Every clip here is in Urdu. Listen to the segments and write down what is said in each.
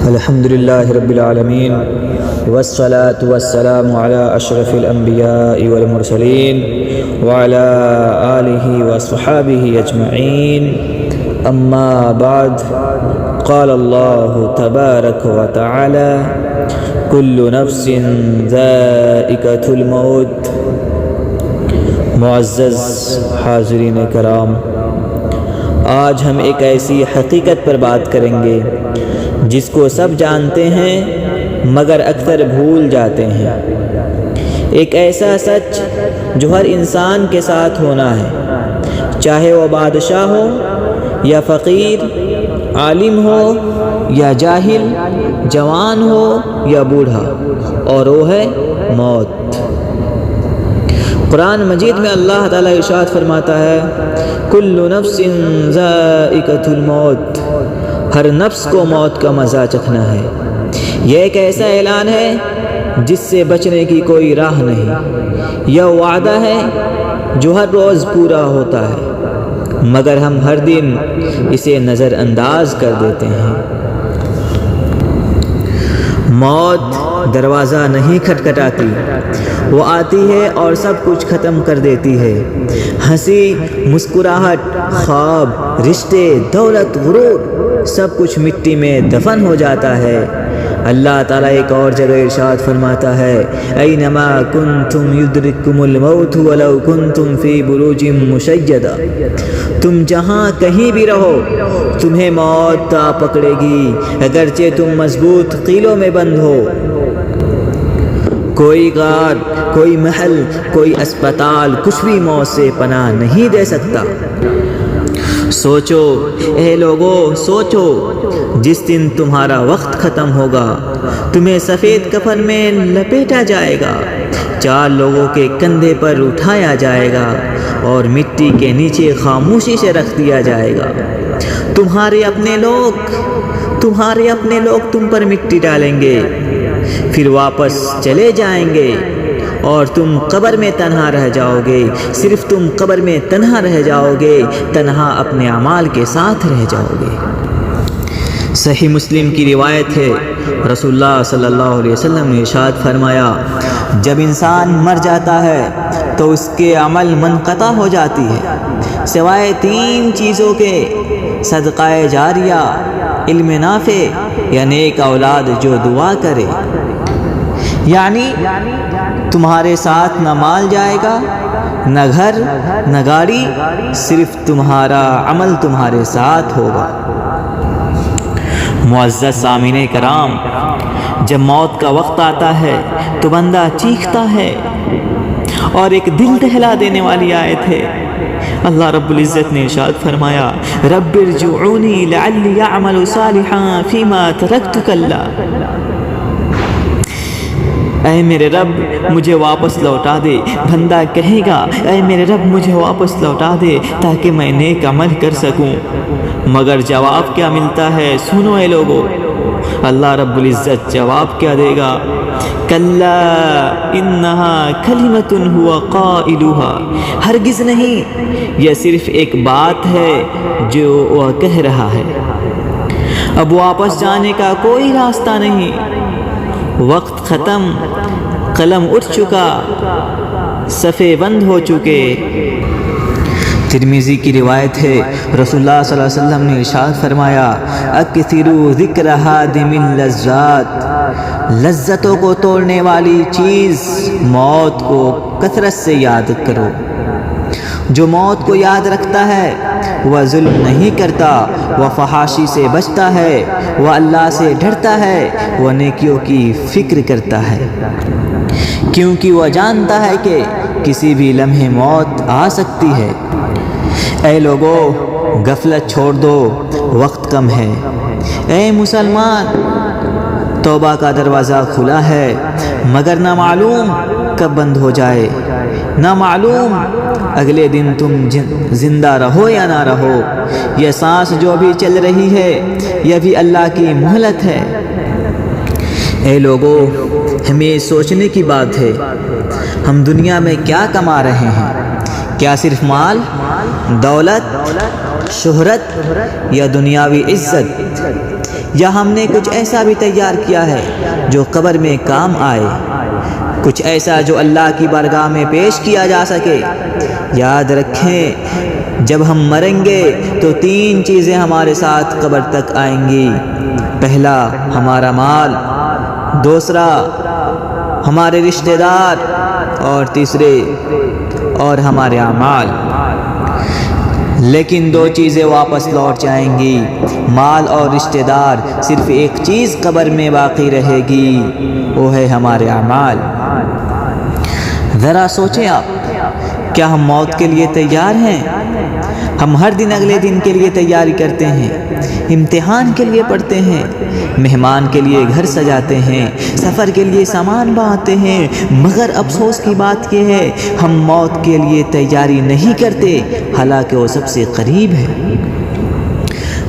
الحمد لله رب العالمين والصلاة والسلام على أشرف الأنبياء والمرسلين وعلى آله وصحابه أجمعين أما بعد قال الله تبارك وتعالى كل نفس ذائقة الموت۔ معزز حاضرین کرام، آج ہم ایک ایسی حقیقت پر بات کریں گے جس کو سب جانتے ہیں مگر اکثر بھول جاتے ہیں۔ ایک ایسا سچ جو ہر انسان کے ساتھ ہونا ہے، چاہے وہ بادشاہ ہو یا فقیر، عالم ہو یا جاہل، جوان ہو یا بوڑھا، اور وہ ہے موت۔ قرآن مجید میں اللہ تعالیٰ ارشاد فرماتا ہے کل نفس ذائقۃ الموت، ہر نفس کو موت کا مزہ چکھنا ہے۔ یہ ایک ایسا اعلان ہے جس سے بچنے کی کوئی راہ نہیں۔ یہ وعدہ ہے جو ہر روز پورا ہوتا ہے، مگر ہم ہر دن اسے نظر انداز کر دیتے ہیں۔ موت دروازہ نہیں کھٹکھٹاتی، وہ آتی ہے اور سب کچھ ختم کر دیتی ہے۔ ہنسی، مسکراہٹ، خواب، رشتے، دولت، غرور، سب کچھ مٹی میں دفن ہو جاتا ہے۔ اللہ تعالیٰ ایک اور جگہ ارشاد فرماتا ہے اینما کنتم یدرککم الموت ولو کنتم فی بروج مشیدہ، تم جہاں کہیں بھی رہو تمہیں موت آ پکڑے گی، اگرچہ تم مضبوط قلعوں میں بند ہو۔ کوئی غار، کوئی محل، کوئی اسپتال، کچھ بھی موت سے پناہ نہیں دے سکتا۔ سوچو اے لوگو، سوچو جس دن تمہارا وقت ختم ہوگا، تمہیں سفید کفن میں لپیٹا جائے گا، چار لوگوں کے کندھے پر اٹھایا جائے گا اور مٹی کے نیچے خاموشی سے رکھ دیا جائے گا۔ تمہارے اپنے لوگ تم پر مٹی ڈالیں گے، پھر واپس چلے جائیں گے اور تم قبر میں تنہا رہ جاؤ گے۔ صرف تم قبر میں تنہا رہ جاؤ گے، تنہا اپنے اعمال کے ساتھ رہ جاؤ گے۔ صحیح مسلم کی روایت ہے، رسول اللہ صلی اللہ علیہ وسلم نے ارشاد فرمایا جب انسان مر جاتا ہے تو اس کے عمل منقطع ہو جاتی ہے، سوائے تین چیزوں کے: صدقہ جاریہ، علم نافع یا نیک اولاد جو دعا کرے۔ یعنی تمہارے ساتھ نہ مال جائے گا، نہ گھر، نہ گاڑی، صرف تمہارا عمل تمہارے ساتھ ہوگا۔ معزز سامعین کرام، جب موت کا وقت آتا ہے تو بندہ چیختا ہے، اور ایک دل دہلا دینے والی آیت ہے۔ اللہ رب العزت نے ارشاد فرمایا رب ارجعونی لعلی اعمل صالحا فیما ترکت کلا، اے میرے رب مجھے واپس لوٹا دے۔ بندہ کہے گا اے میرے رب مجھے واپس لوٹا دے تاکہ میں نیک عمل کر سکوں، مگر جواب کیا ملتا ہے؟ سنو اے لوگو، اللہ رب العزت جواب کیا دے گا؟ کلا انہا کلمۃ ہوا قائلھا، ہرگز نہیں، یہ صرف ایک بات ہے جو وہ کہہ رہا ہے۔ اب واپس جانے کا کوئی راستہ نہیں، وقت ختم، قلم اٹھ چکا، صفحے بند ہو چکے۔ ترمذی کی روایت ہے، رسول اللہ صلی اللہ علیہ وسلم نے ارشاد فرمایا اکثروا ذکر ہادم اللذات، لذتوں کو توڑنے والی چیز موت کو کثرت سے یاد کرو۔ جو موت کو یاد رکھتا ہے وہ ظلم نہیں کرتا، وہ فحاشی سے بچتا ہے، وہ اللہ سے ڈرتا ہے، وہ نیکیوں کی فکر کرتا ہے، کیونکہ وہ جانتا ہے کہ کسی بھی لمحے موت آ سکتی ہے۔ اے لوگو، غفلت چھوڑ دو، وقت کم ہے۔ اے مسلمان، توبہ کا دروازہ کھلا ہے، مگر نہ معلوم کب بند ہو جائے، نہ معلوم اگلے دن تم زندہ رہو یا نہ رہو۔ یہ سانس جو بھی چل رہی ہے یہ بھی اللہ کی مہلت ہے۔ اے لوگو، ہمیں سوچنے کی بات ہے، ہم دنیا میں کیا کما رہے ہیں؟ کیا صرف مال، دولت، شہرت یا دنیاوی عزت؟ یا ہم نے کچھ ایسا بھی تیار کیا ہے جو قبر میں کام آئے، کچھ ایسا جو اللہ کی بارگاہ میں پیش کیا جا سکے؟ یاد رکھیں جب ہم مریں گے تو 3 چیزیں ہمارے ساتھ قبر تک آئیں گی۔ پہلا ہمارا مال، دوسرا ہمارے رشتہ دار، اور تیسرے اور ہمارے اعمال۔ لیکن 2 چیزیں واپس لوٹ جائیں گی، مال اور رشتہ دار۔ صرف ایک چیز قبر میں باقی رہے گی، وہ ہے ہمارے اعمال۔ ذرا سوچیں آپ، کیا ہم موت کے لیے تیار ہیں؟ ہم ہر دن اگلے دن کے لیے تیاری کرتے ہیں، امتحان کے لیے پڑھتے ہیں، مہمان کے لیے گھر سجاتے ہیں، سفر کے لیے سامان باندھتے ہیں، مگر افسوس کی بات یہ ہے ہم موت کے لیے تیاری نہیں کرتے، حالانکہ وہ سب سے قریب ہے۔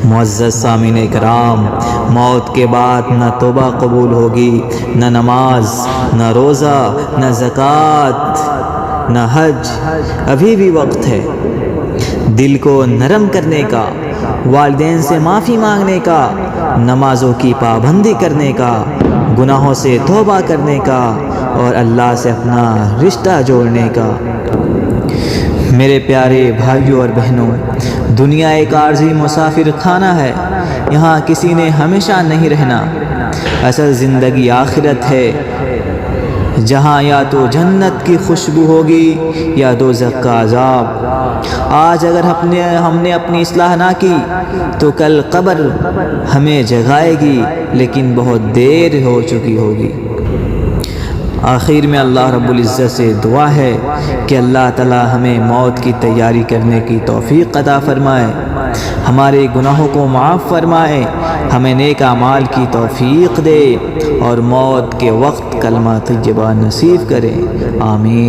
معزز سامعین کرام، موت کے بعد نہ توبہ قبول ہوگی، نہ نماز، نہ روزہ، نہ زکوٰۃ، نہ حج۔ ابھی بھی وقت ہے دل کو نرم کرنے کا، والدین سے معافی مانگنے کا، نمازوں کی پابندی کرنے کا، گناہوں سے توبہ کرنے کا، اور اللہ سے اپنا رشتہ جوڑنے کا۔ میرے پیارے بھائیوں اور بہنوں، دنیا ایک عارضی مسافر خانہ ہے، یہاں کسی نے ہمیشہ نہیں رہنا۔ اصل زندگی آخرت ہے، جہاں یا تو جنت کی خوشبو ہوگی یا دوزخ کا عذاب۔ آج اگر ہم نے اپنی اصلاح نہ کی تو کل قبر ہمیں جگائے گی، لیکن بہت دیر ہو چکی ہوگی۔ آخر میں اللہ رب العزت سے دعا ہے کہ اللہ تعالی ہمیں موت کی تیاری کرنے کی توفیق عطا فرمائے، ہمارے گناہوں کو معاف فرمائے، ہمیں نیک اعمال کی توفیق دے، اور موت کے وقت کلمہ طیبہ نصیب کرے۔ آمین۔